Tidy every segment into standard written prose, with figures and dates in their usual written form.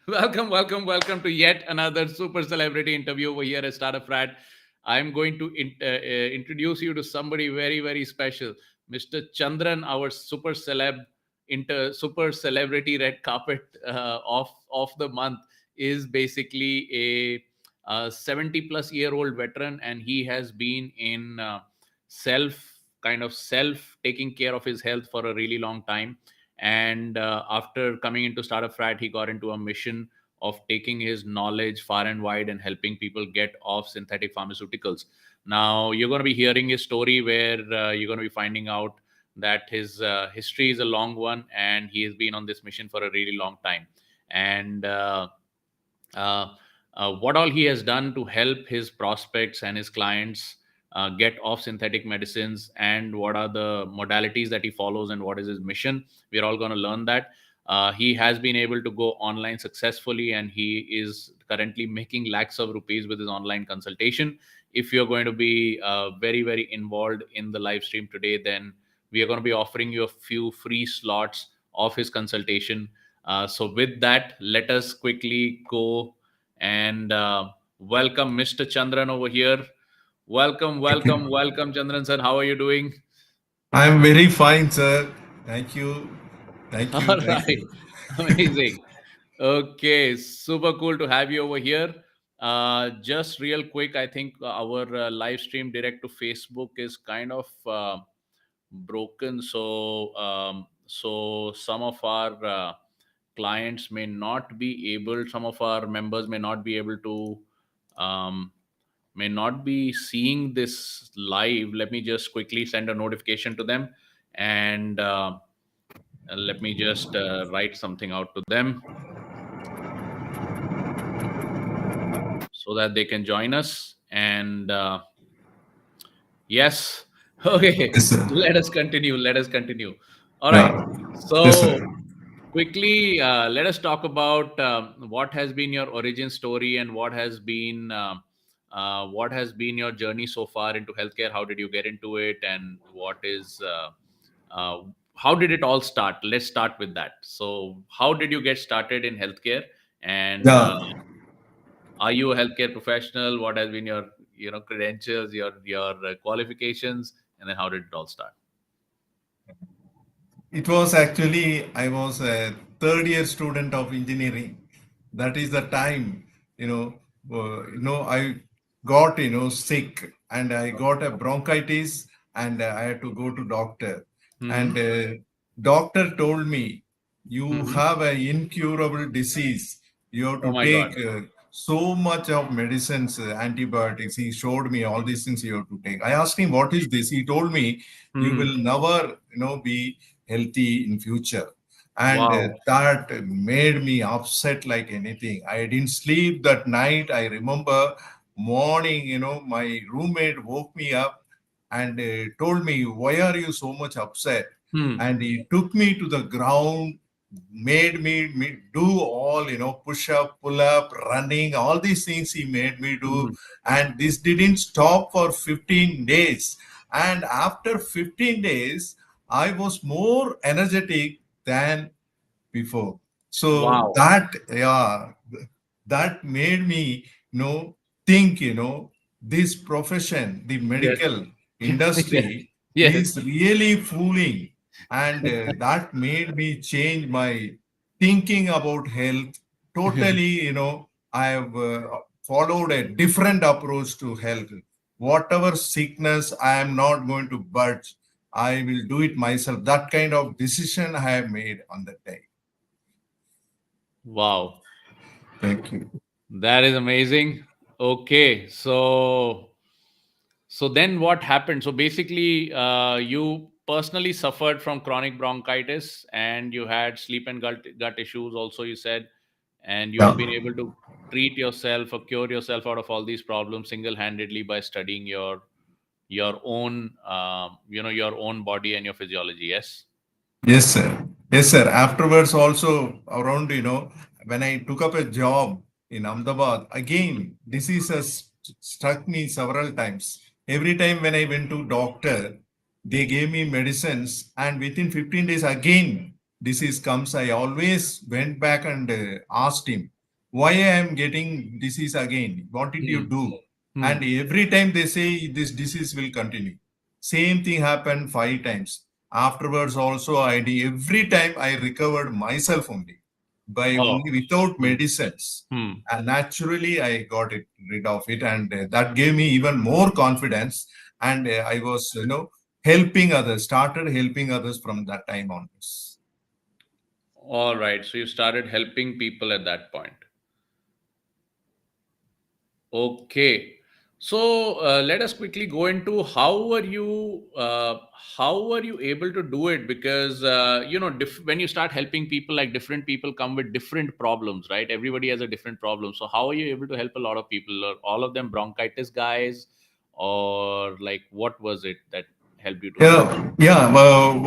welcome to yet another super celebrity interview over here at Startup Frat. I'm going to introduce you to somebody very special, Mr. Chandran, our super celebrity red carpet of the month is basically a 70 plus year old veteran, and he has been in self taking care of his health for a really long time. And after coming into Startup Frat, he got into a mission of taking his knowledge far and wide and helping people get off synthetic pharmaceuticals. Now you're going to be hearing his story, where you're going to be finding out that his history is a long one, and he has been on this mission for a really long time. And uh, what all he has done to help his prospects and his clients get off synthetic medicines, and what are the modalities that he follows, and what is his mission. We're all going to learn that. He has been able to go online successfully, and he is currently making lakhs of rupees with his online consultation. If you're going to be very involved in the live stream today, then we are going to be offering you a few free slots of his consultation. So with that, let us quickly go and welcome Mr. Chandran over here. Thank you. Welcome, Chandran sir. How are you doing? I'm very fine, sir. Thank you. Thank you. All Thank right, you. amazing. Okay, super cool to have you over here. Just real quick, I think our live stream direct to Facebook is kind of broken, so some of our clients may not be able, some of our members may not be able to um, may not be seeing this live. Let me just quickly send a notification to them, and let me just write something out to them so that they can join us. And yes, okay, Yes, sir. let us continue. All right, Yeah. Yes, so sir. quickly, let us talk about what has been your origin story, and what has been your journey so far into healthcare. How did you get into it, and uh, how did it all start? Let's start with that. So, how did you get started in healthcare, and Yeah. are you a healthcare professional? What has been your credentials, your qualifications, and then how did it all start? It was actually, I was a third year student of engineering. That is the time, I got, sick and I got a bronchitis and I had to go to doctor. Mm-hmm. And doctor told me, you Mm-hmm. have an incurable disease. You have Oh to my God. take so much of medicines, antibiotics. He showed me all these things you have to take. I asked him, what is this? He told me, you Hmm. will never, be healthy in future. And Wow. that made me upset like anything. I didn't sleep that night. I remember morning, my roommate woke me up and told me, why are you so much upset? Hmm. And he took me to the ground, made me do all, push up, pull up, running, all these things he made me do. Hmm. And this didn't stop for 15 days. And after 15 days, I was more energetic than before. So Wow. that, yeah, that made me, think, this profession, the Yes. medical Yes. industry Yes. is really fooling. And that made me change my thinking about health. Totally, I have followed a different approach to health. Whatever sickness, I am not going to budge. I will do it myself. That kind of decision I have made on that day. Wow. Thank you. That is amazing. Okay. So then what happened? So basically, you personally suffered from chronic bronchitis, and you had sleep and gut issues also, you said, and you have Yeah. been able to treat yourself or cure yourself out of all these problems single-handedly by studying your own your own body and your physiology. Yes. Yes, sir. Yes, sir. Afterwards, also around, when I took up a job in Ahmedabad, again, disease has struck me several times. Every time when I went to doctor, they gave me medicines, and within 15 days, again, disease comes, I always went back and asked him, why I am getting disease again? What did you Hmm. do? And Hmm. every time they say this disease will continue. Same thing happened 5 times. Afterwards, also, every time I recovered myself only by Oh. only without Hmm. medicines. Hmm. And naturally, I got it rid of it, and that gave me even more confidence. And I was, helping others, started helping others from that time onwards. All right. So you started helping people at that point. Okay. So let us quickly go into how were you able to do it? Because when you start helping people, like different people come with different problems, right? Everybody has a different problem. So how are you able to help a lot of people? Are all of them bronchitis guys, or like what was it that helped you to do it? Yeah.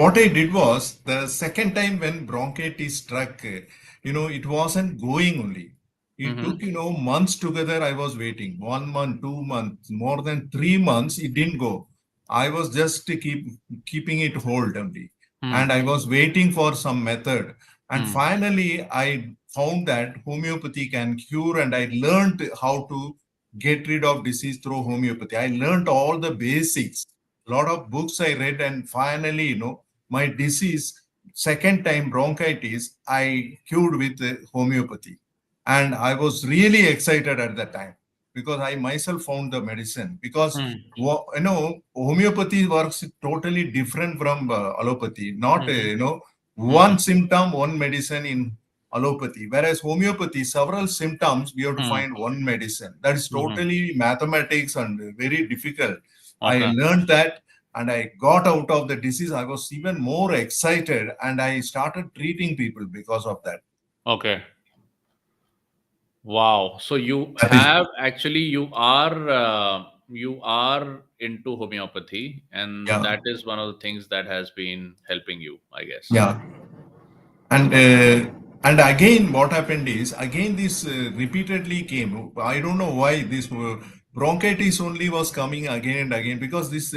What I did was the second time when bronchitis struck, it wasn't going only. It Mm-hmm. took, months together. I was waiting 1 month, 2 months, more than 3 months. It didn't go. I was just keeping it hold only, Hmm. and I was waiting for some method. And Hmm. finally, I found that homeopathy can cure, and I learned how to get rid of disease through homeopathy. I learned all the basics, lot of books I read, and finally, my disease, second time bronchitis, I cured with homeopathy. And I was really excited at that time because I myself found the medicine. Because, Hmm. homeopathy works totally different from allopathy. Not, Hmm. Hmm. one symptom, one medicine in allopathy. Whereas homeopathy, several symptoms, we have to Hmm. find one medicine. That is Hmm. totally mathematics and very difficult. I Okay. learned that and I got out of the disease. I was even more excited and I started treating people because of that. Okay. Wow. So you That is, have actually you are into homeopathy, and yeah, that is one of the things that has been helping you, I guess. yeah. And again what happened is, again this repeatedly came. I don't know why this bronchitis only was coming again and again, because this,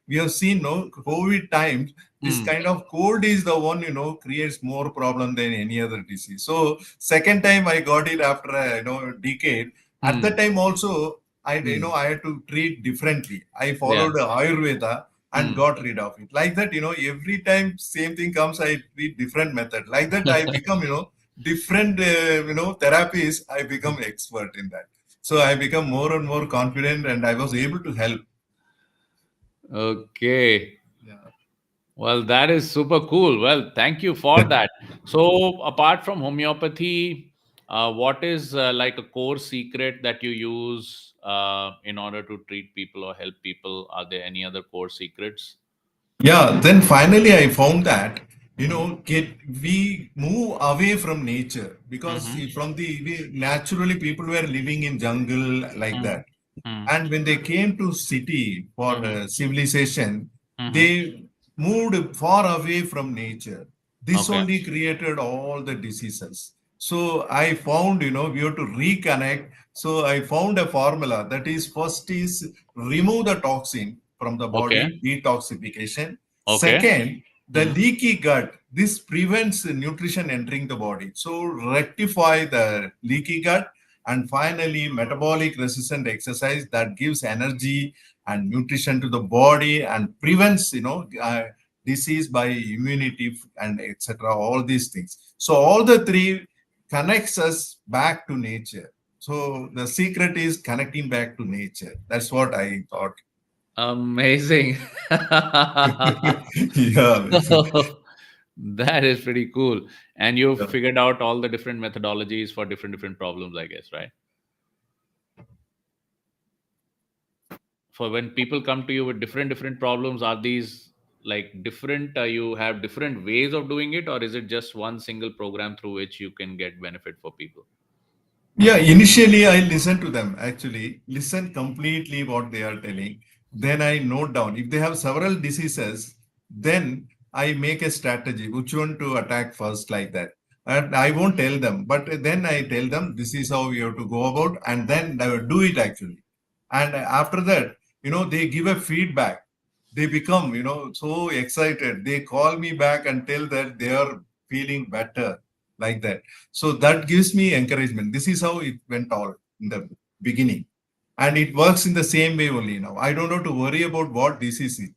we have seen, no, COVID times, this Hmm. kind of cold is the one, creates more problem than any other disease. So second time I got it after a, decade. At Hmm. that time also, Hmm. I had to treat differently. I Yeah. followed Ayurveda and Hmm. got rid of it. Like that, every time same thing comes, I treat different method. Like that, I become, different, therapies. I become expert in that. So I become more and more confident, and I was able to help. Okay. Yeah. Well, that is super cool. Well, thank you for that. So, apart from homeopathy, what is like a core secret that you use in order to treat people or help people? Are there any other core secrets? Yeah, then finally I found that, Hmm. we move away from nature, because Mm-hmm. see, naturally people were living in jungle like Hmm. that. Hmm. And when they came to city for Hmm. civilization, Hmm. they moved far away from nature. This Okay. only created all the diseases. So I found, we have to reconnect. So I found a formula, that is, first is remove the toxin from the Okay. body, detoxification. Okay. Second, the Hmm. leaky gut. This prevents nutrition entering the body. So rectify the leaky gut. And finally, metabolic resistant exercise that gives energy and nutrition to the body and prevents, disease by immunity and etc. All these things. So all the three connects us back to nature. So the secret is connecting back to nature. That's what I thought. Amazing. Yeah. That is pretty cool. And you've Yeah. figured out all the different methodologies for different problems, I guess, right? For when people come to you with different problems, are these like different, you have different ways of doing it, or is it just one single program through which you can get benefit for people? Yeah, initially I listen to them, actually, listen completely what they are telling. Then I note down. If they have several diseases, then I make a strategy, which one to attack first, like that. And I won't tell them, but then I tell them this is how you have to go about, and then they will do it actually. And after that, they give a feedback. They become, so excited. They call me back and tell that they are feeling better like that. So that gives me encouragement. This is how it went all in the beginning. And it works in the same way only now. I don't have to worry about what disease is.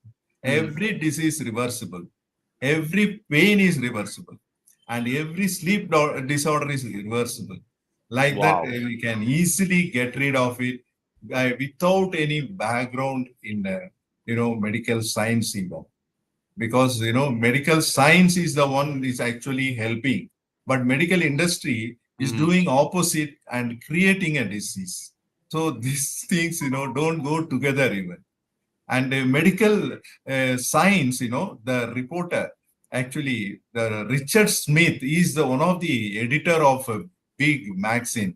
Hmm. Every disease is reversible. Every pain is reversible. And every disorder is reversible. Like that, Wow. we can easily get rid of it without any background in, medical science even, because medical science is the one is actually helping, but medical industry is Hmm. doing opposite and creating a disease. So these things don't go together even. And medical science, the reporter, actually the Richard Smith is the one of the editor of a big magazine,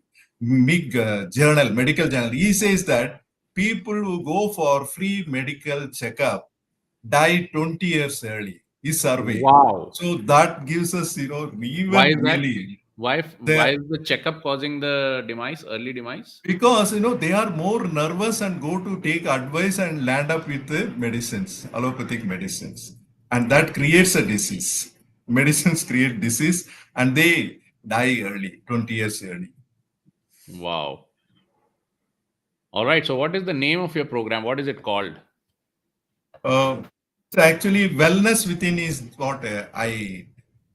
big journal, medical journal. He says that people who go for free medical checkup die 20 years early, is survey. Wow. So that gives us, Why even is that? really Why the is the checkup causing the demise, early demise? because they are more nervous and go to take advice and land up with the medicines, allopathic medicines, and that creates a disease. Medicines create disease, and they die early, 20 years early. Wow. All right. So, what is the name of your program? What is it called? So actually, wellness within is what I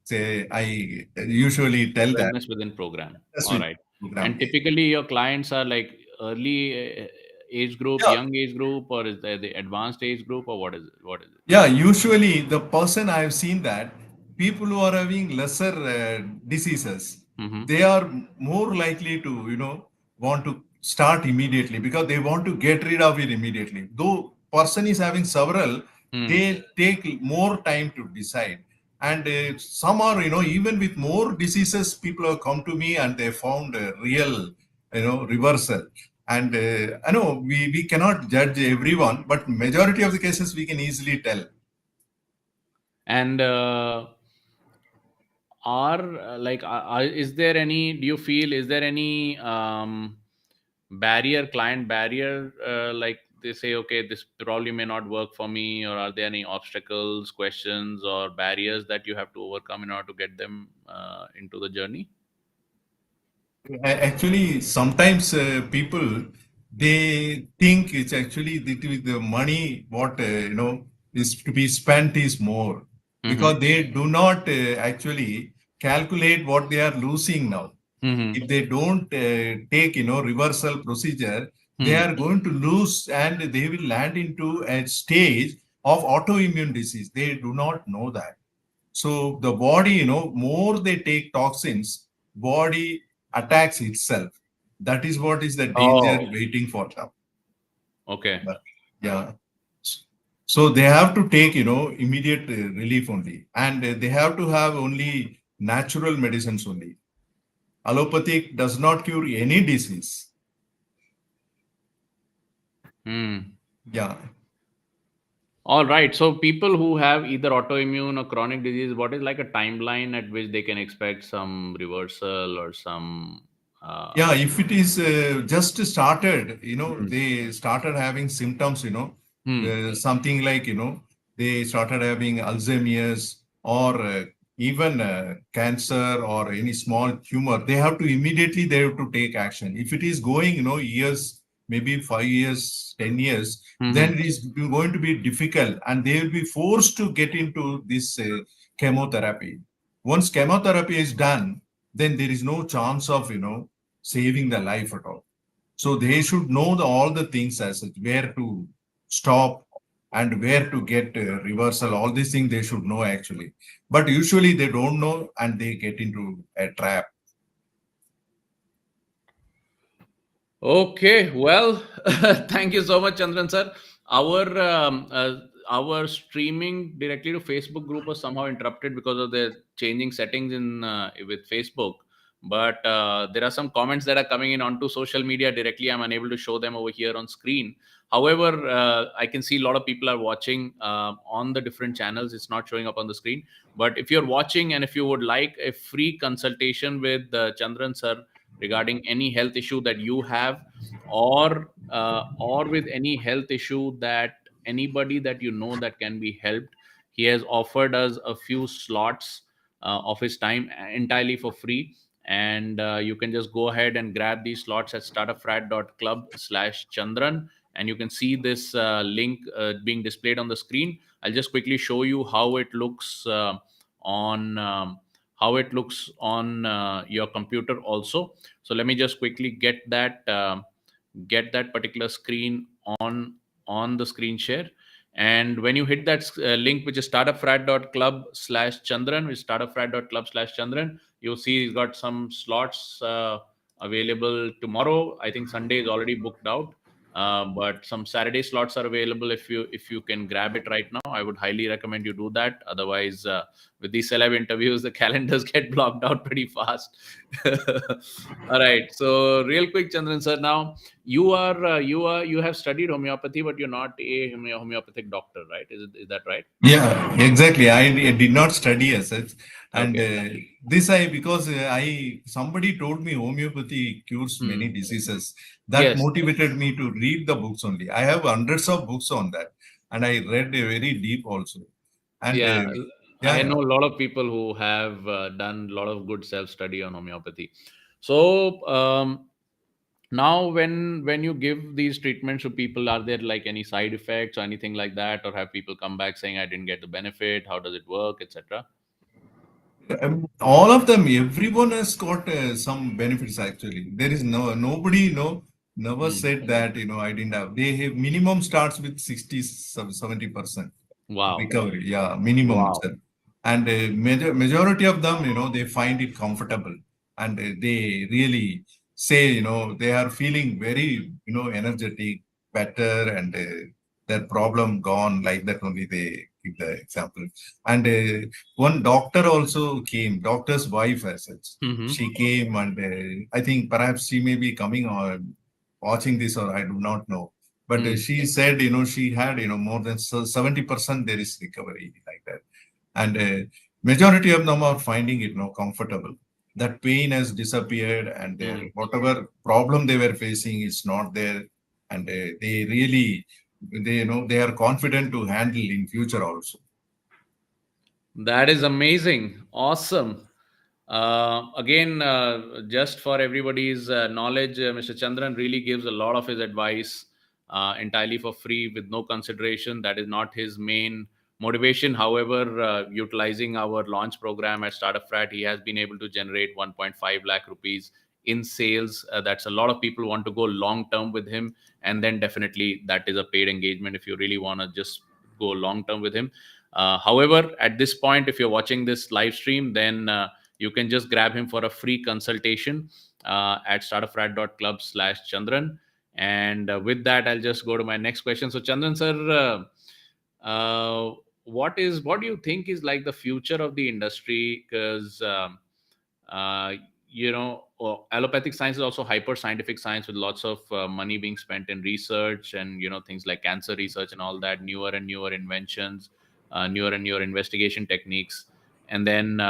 say. I usually tell that Wellness within program. wellness All within right. program. And typically, your clients are like early age group, Yeah, young age group, or is there the advanced age group, or what is it? What is it? yeah, usually the person I have seen that people who are having lesser diseases, Mm-hmm. they are more likely to, want to start immediately because they want to get rid of it immediately. Though person is having several, Hmm. they take more time to decide. And some are, even with more diseases, people have come to me and they found a real, reversal. And I know we cannot judge everyone, but majority of the cases we can easily tell. And is there any? Do you feel is there any barrier, client barrier? Like they say, okay, this probably may not work for me, or are there any obstacles, questions, or barriers that you have to overcome in order to get them into the journey? Actually, sometimes people they think it's actually the money what is to be spent is more Mm-hmm. because they do not actually calculate what they are losing now. Mm-hmm. If they don't take reversal procedure, they Hmm. are going to lose and they will land into a stage of autoimmune disease. They do not know that. So the body, more they take toxins, body attacks itself. That is what is the danger Oh, waiting for them. okay. But yeah. So they have to take, immediate relief only. And they have to have only natural medicines only. Allopathic does not cure any disease. Hmm. Yeah. All right. So people who have either autoimmune or chronic disease, what is like a timeline at which they can expect some reversal or some? Yeah, if it is just started, Mhm. they started having symptoms, Hmm. something like, they started having Alzheimer's or even cancer or any small tumor, they have to immediately, they have to take action. If it is going, years, maybe 5 years, 10 years, then Hmm. it is going to be difficult and they will be forced to get into this chemotherapy. Once chemotherapy is done, then there is no chance of, saving the life at all. So they should know all the things as such, where to stop and where to get reversal. All these things they should know actually. But usually they don't know and they get into a trap. Okay, well, thank you so much, Chandran sir. Our our streaming directly to Facebook group was somehow interrupted because of the changing settings in with Facebook. But there are some comments that are coming in onto social media directly. I'm unable to show them over here on screen. However, I can see a lot of people are watching on the different channels. It's not showing up on the screen. But if you're watching and if you would like a free consultation with Chandran sir regarding any health issue that you have, or with any health issue that anybody that you know that can be helped, he has offered us a few slots of his time entirely for free. And you can just go ahead and grab these slots at startupfrat.club/Chandran. And you can see this link being displayed on the screen. I'll just quickly show you how it looks on your computer also. So let me just quickly get that particular screen on the screen share. And when you hit that link, which is startupfrat.club/Chandran, which is startupfrat.club/Chandran, you'll see he's got some slots available tomorrow. I think Sunday is already booked out, but some Saturday slots are available. If you can grab it right now, I would highly recommend you do that. Otherwise, with these celeb interviews, the calendars get blocked out pretty fast. All right. So real quick, Chandran sir, now you have studied homeopathy, but you're not a homeopathic doctor, right? Is that right? Yeah, exactly. I did not study as such, and Okay. this I because I somebody told me homeopathy cures many Hmm. diseases. That Yes. motivated me to read the books only. I have hundreds of books on that, and I read very deep also. And Yeah. yeah, I yeah. know a lot of people who have done a lot of good self study on homeopathy. So now, when you give these treatments to people, are there like any side effects or anything like that, or have people come back saying I didn't get the benefit? How does it work, etc.? All of them, everyone has got some benefits actually. There is nobody, never Hmm. said that, I didn't have. They have minimum starts with 60, 70% Wow. recovery. Yeah, minimum Wow. itself. And majority of them, they find it comfortable, and they really say, they are feeling very, energetic, better, and their problem gone. Like that only they give the example. And one doctor also came, doctor's wife as such. Hmm. She came, and I think perhaps she may be coming or watching this, or I do not know. But Hmm. she said, she had, more than 70% there is recovery like that. And majority of them are finding it, comfortable. That pain has disappeared, and Hmm. whatever problem they were facing is not there. And they really, they are confident to handle in future also. That is amazing. Awesome. Again, just for everybody's knowledge, Mr. Chandran really gives a lot of his advice entirely for free with no consideration. That is not his main motivation. However, utilizing our launch program at Startup Frat, he has been able to generate 1.5 lakh rupees in sales. That's a lot of people want to go long term with him. And then definitely that is a paid engagement if you really want to just go long term with him. However, at this point, if you're watching this live stream, then you can just grab him for a free consultation at startupfrat.club/Chandran. And with that, I'll just go to my next question. So, Chandran sir, what do you think is like the future of the industry? Because uh, allopathic science is also hyper scientific science with lots of money being spent in research and things like cancer research and all that, newer and newer inventions, newer and newer investigation techniques. And then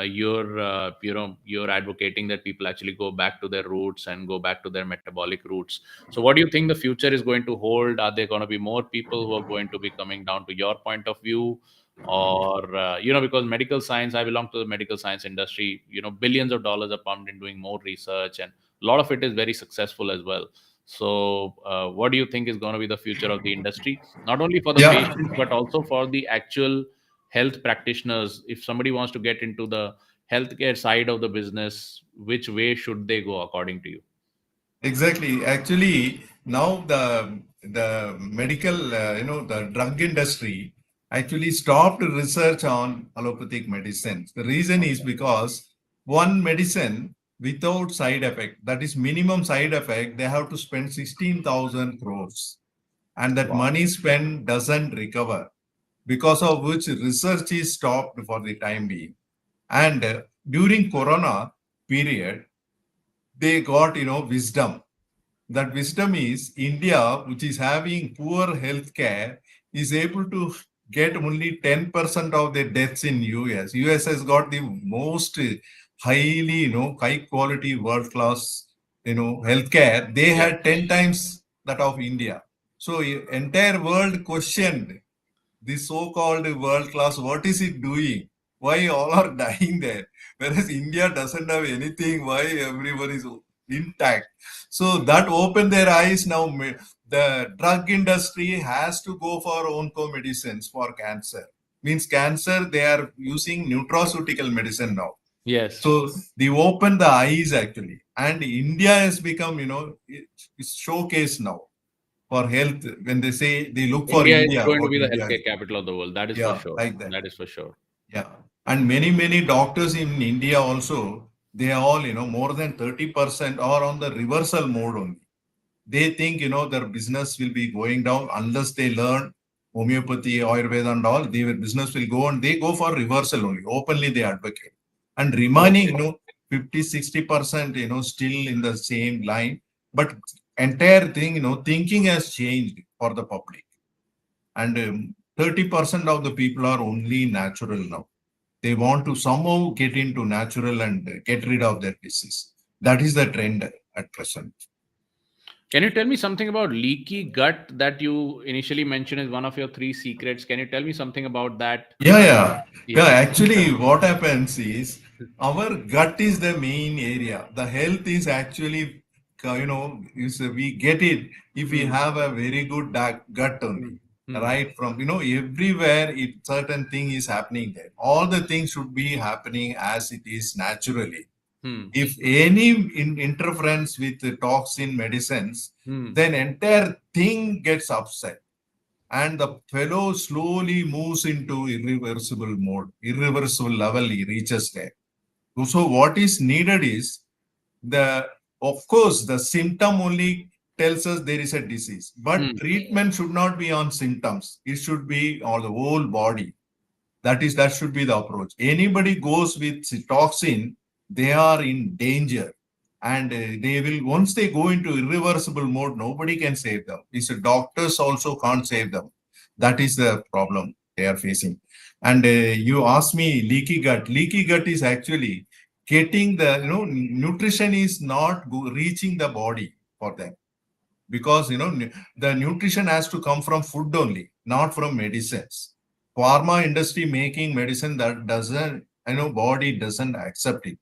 you're advocating that people actually go back to their roots and go back to their metabolic roots. So what do you think the future is going to hold? Are there going to be more people who are going to be coming down to your point of view? Or because medical science, I belong to the medical science industry, billions of dollars are pumped in doing more research, and a lot of it is very successful as well. So what do you think is going to be the future of the industry, not only for the Yeah, patients but also for the actual health practitioners? If somebody wants to get into the healthcare side of the business, which way should they go according to you? exactly. Actually, now the medical, the drug industry actually stopped research on allopathic medicines. The reason is Okay. because one medicine without side effect, that is minimum side effect, they have to spend 16,000 crores, and that Wow. money spent doesn't recover, because of which research is stopped for the time being. And during Corona period, they got, wisdom. That wisdom is India, which is having poor healthcare, is able to get only 10% of the deaths in US. US has got the most highly, high quality, world class, healthcare. They Yeah. had 10 times that of India. So entire world questioned this so-called world class. What is it doing? Why all are dying there? Whereas India doesn't have anything. Why everyone is intact? So that opened their eyes. Now the drug industry has to go for onco-medicines for cancer. Means cancer, they are using nutraceutical medicine now. Yes. So they open the eyes actually. And India has become, it's showcase now for health. When they say they look for India is India, going to what be the India is. healthcare capital of the world. That is for Yeah, sure. like that. That is for sure. Yeah. And many doctors in India also, they are all, more than 30% are on the reversal mode only. They think, their business will be going down unless they learn homeopathy, Ayurveda and all, their business will go and they go for reversal only. Openly they advocate. And remaining, Okay. 50, 60%, still in the same line. But entire thing, thinking has changed for the public. And 30% of the people are only natural now. They want to somehow get into natural and get rid of their disease. That is the trend at present. Can you tell me something about leaky gut that you initially mentioned as one of your three secrets? Can you tell me something about that? Yeah. Yeah. Actually, what happens is our gut is the main area. The health is actually, is we get it if we Hmm. have a very good gut only. Hmm. Right from everywhere, it certain thing is happening there. All the things should be happening as it is naturally. Hmm. If any interference with the toxin medicines, Hmm. then entire thing gets upset and the fellow slowly moves into irreversible mode, irreversible level he reaches there. So what is needed is the, of course, the symptom only tells us there is a disease, but Hmm. treatment should not be on symptoms. It should be on the whole body. That should be the approach. Anybody goes with toxin, they are in danger, and they will once they go into irreversible mode, nobody can save them. These doctors also can't save them. That is the problem they are facing. And you ask me leaky gut. Leaky gut is actually getting the nutrition is not reaching the body for them because the nutrition has to come from food only, not from medicines. Pharma industry making medicine that doesn't, body doesn't accept it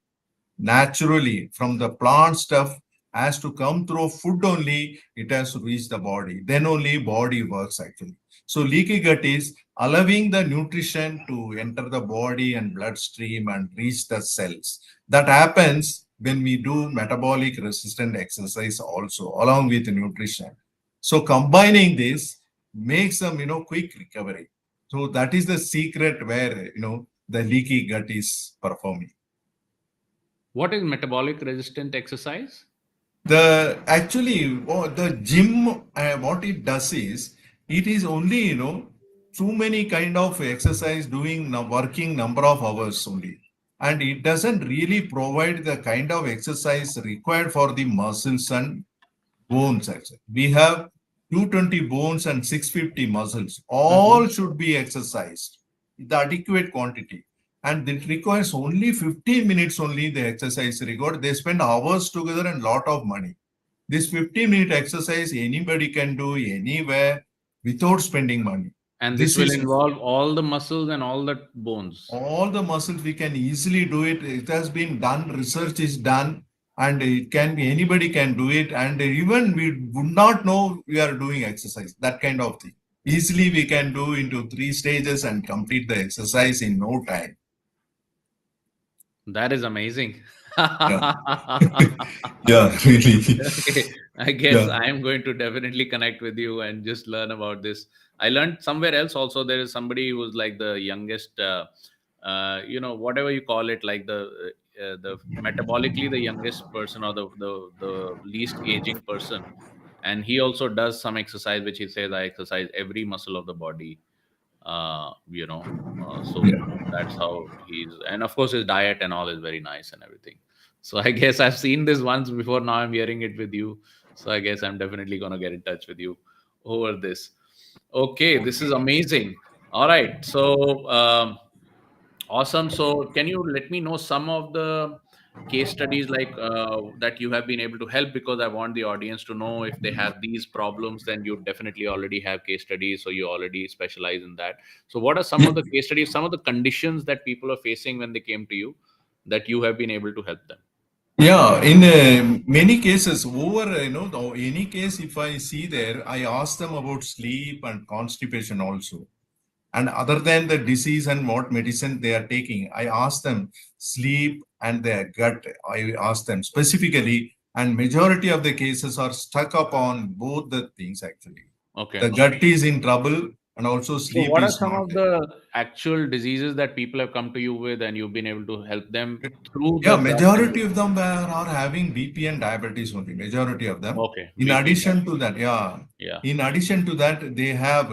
naturally from the plant stuff has to come through food only. It has to reach the body, then only body works actually. So leaky gut is allowing the nutrition to enter the body and bloodstream and reach the cells. That happens when we do metabolic resistant exercise also along with nutrition. So combining this makes them quick recovery. So that is the secret where the leaky gut is performing. What is metabolic resistant exercise? The actually the gym what it does is it is only too many kind of exercise doing working number of hours only, and it doesn't really provide the kind of exercise required for the muscles and bones actually. We have 220 bones and 650 muscles. Mm-hmm. All should be exercised the adequate quantity. And it requires only 15 minutes only the exercise required. They spend hours together and lot of money. This 15-minute exercise anybody can do anywhere without spending money. And this This will is involve all the muscles and all the bones. all the muscles we can easily do it. It has been done, research is done, and it can be anybody can do it, and even we would not know we are doing exercise, that kind of thing. Easily we can do into 3 stages and complete the exercise in no time. That is amazing. Yeah. Yeah, really. Okay, I guess Yeah. I am going to definitely connect with you and just learn about this. I learned somewhere else also there is somebody who's like the youngest, whatever you call it, like the metabolically the youngest person or the least aging person, and he also does some exercise which he says I exercise every muscle of the body. So Yeah. that's how he's, and of course his diet and all is very nice and everything. So I guess I've seen this once before, now I'm hearing it with you. So I guess I'm definitely going to get in touch with you over this. Okay, this is amazing. All right, so awesome. So can you let me know some of the case studies like that you have been able to help? Because I want the audience to know if they have these problems, then you definitely already have case studies, so you already specialize in that. So what are some Yeah, of the case studies, some of the conditions that people are facing when they came to you, that you have been able to help them? yeah. In many cases, over any case, if I see there, I ask them about sleep and constipation also. And other than the disease and what medicine they are taking, I ask them sleep and their gut. I ask them specifically, and majority of the cases are stuck upon both the things actually. Okay. The gut is in trouble and also So sleep what are is some not of there. the actual diseases that people have come to you with and you've been able to help them through Yeah, the gut and majority of them are having BP and diabetes only. Majority of them. okay, In BP and addition to diabetes. that, yeah. Yeah. In addition to that, they have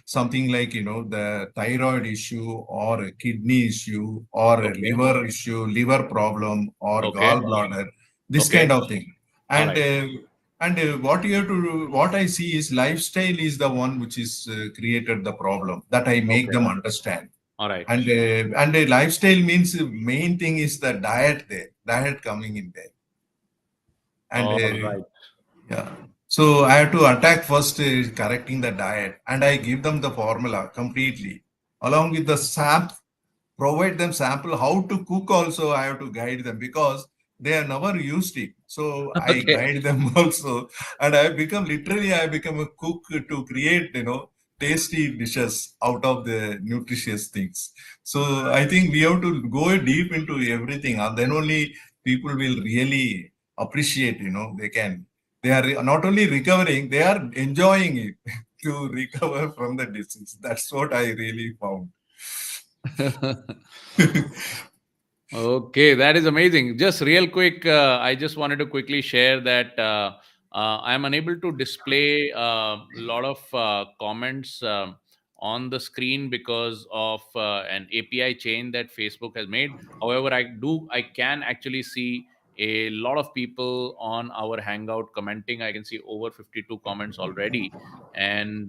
something like the thyroid issue or a kidney issue or a Okay. liver issue, liver problem or Okay. gallbladder, this Okay. kind of thing. All And right. what you have to do, what I see is lifestyle is the one which is created the problem that I make Okay. them understand. All right. And a lifestyle means main thing is the diet there, diet coming in there. And All right. yeah, so I have to attack first correcting the diet, and I give them the formula completely along with the sap, provide them sample how to cook also. I have to guide them because they have never used it, so I Okay. guide them also. And I become literally I become a cook to create tasty dishes out of the nutritious things. So I think we have to go deep into everything, and then only people will really appreciate. They are not only recovering, they are enjoying it to recover from the disease. That's what I really found. Okay, that is amazing. Just real quick, I just wanted to quickly share that I am unable to display a lot of comments on the screen because of an API chain that Facebook has made. However, I can actually see a lot of people on our Hangout commenting. I can see over 52 comments already, and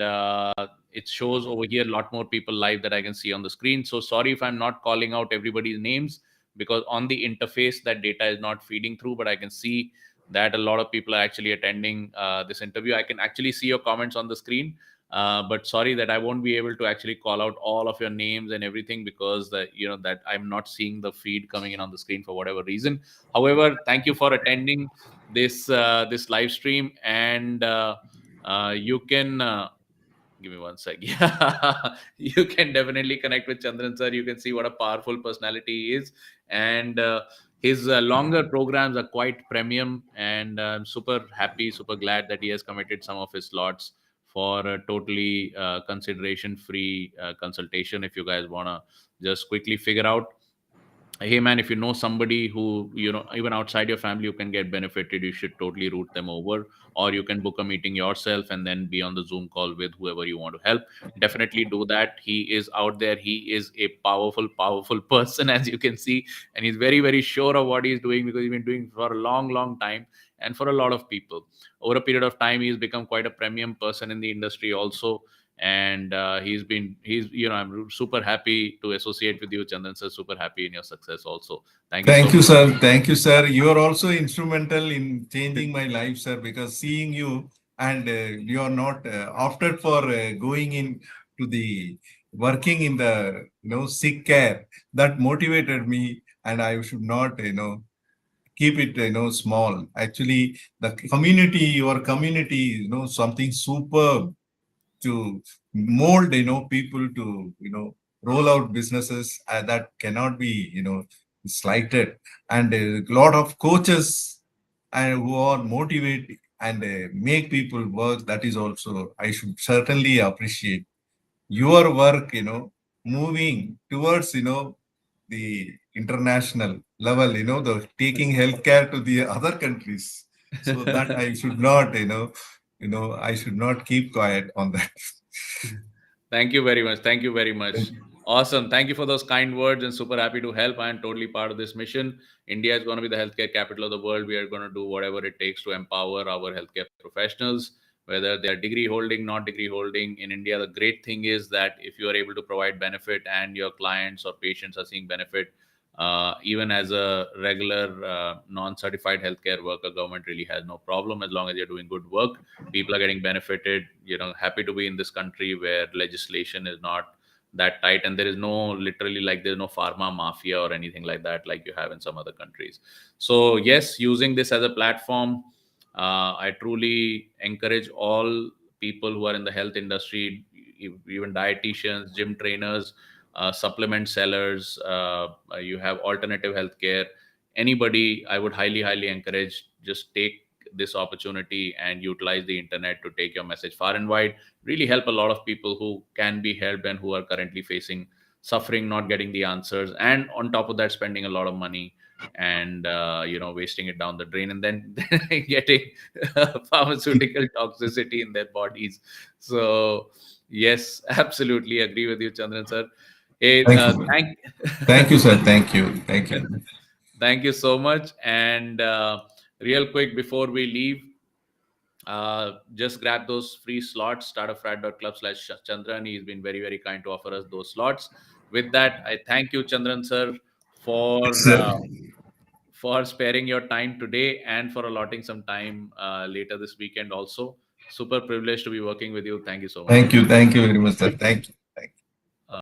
it shows over here a lot more people live that I can see on the screen. So sorry if I'm not calling out everybody's names, because on the interface that data is not feeding through, but I can see that a lot of people are actually attending this interview. I can actually see your comments on the screen, but sorry that I won't be able to actually call out all of your names and everything, because that I'm not seeing the feed coming in on the screen for whatever reason. However, thank you for attending this live stream, and you can give me one sec. Yeah, you can definitely connect with Chandran sir. You can see what a powerful personality he is, and his longer programs are quite premium. And I'm super happy, super glad that he has committed some of his slots for a totally consideration free consultation. If you guys wanna just quickly figure out, hey man, if you know somebody who, even outside your family, who can get benefited, you should totally route them over. Or you can book a meeting yourself and then be on the Zoom call with whoever you want to help. Definitely do that. He is out there, he is a powerful person, as you can see. And he's very, very sure of what he's doing, because he's been doing for a long time. And for a lot of people, over a period of time, he's become quite a premium person in the industry also. And I'm super happy to associate with you, Chandan sir. Super happy in your success also. Thank you so Thank you, much. sir. Thank you, sir. You are also instrumental in changing my life, sir, because seeing you and you are not opted for going in to the working in the sick care, that motivated me, and I should not keep it small. Actually, the community, your community, something superb to mold people to roll out businesses that cannot be slighted, and a lot of coaches and who are motivate and make people work. That is also I should certainly appreciate your work, moving towards the international level, the taking healthcare to the other countries, so that I should not I should not keep quiet on that. Thank you very much. Thank you very much. Awesome. Thank you for those kind words, and super happy to help. I am totally part of this mission. India is going to be the healthcare capital of the world. We are going to do whatever it takes to empower our healthcare professionals, whether they are degree holding, not degree holding. In India, the great thing is that if you are able to provide benefit and your clients or patients are seeing benefit, Even as a regular non-certified healthcare worker, government really has no problem as long as you're doing good work. People are getting benefited. Happy to be in this country where legislation is not that tight, and there is no literally like there's no pharma mafia or anything like that like you have in some other countries. So yes, using this as a platform, I truly encourage all people who are in the health industry, even dietitians, gym trainers, supplement sellers, you have alternative healthcare. Anybody, I would highly encourage, just take this opportunity and utilize the internet to take your message far and wide. Really help a lot of people who can be helped and who are currently facing suffering, not getting the answers, and on top of that, spending a lot of money and wasting it down the drain, and then getting pharmaceutical toxicity in their bodies. So yes, absolutely agree with you, Chandran sir. Hey, Thank you, sir. thank Thank you, sir. Thank you. Thank you. thank you so much. And real quick before we leave, just grab those free slots, startupfrat.club/Chandran. He's been very kind to offer us those slots. With that, I thank you, Chandran sir, Yes, for sir. sparing your time today and for allotting some time later this weekend also. Super privileged to be working with you. Thank you so much. Thank you. Thank you very much, sir. Thank you.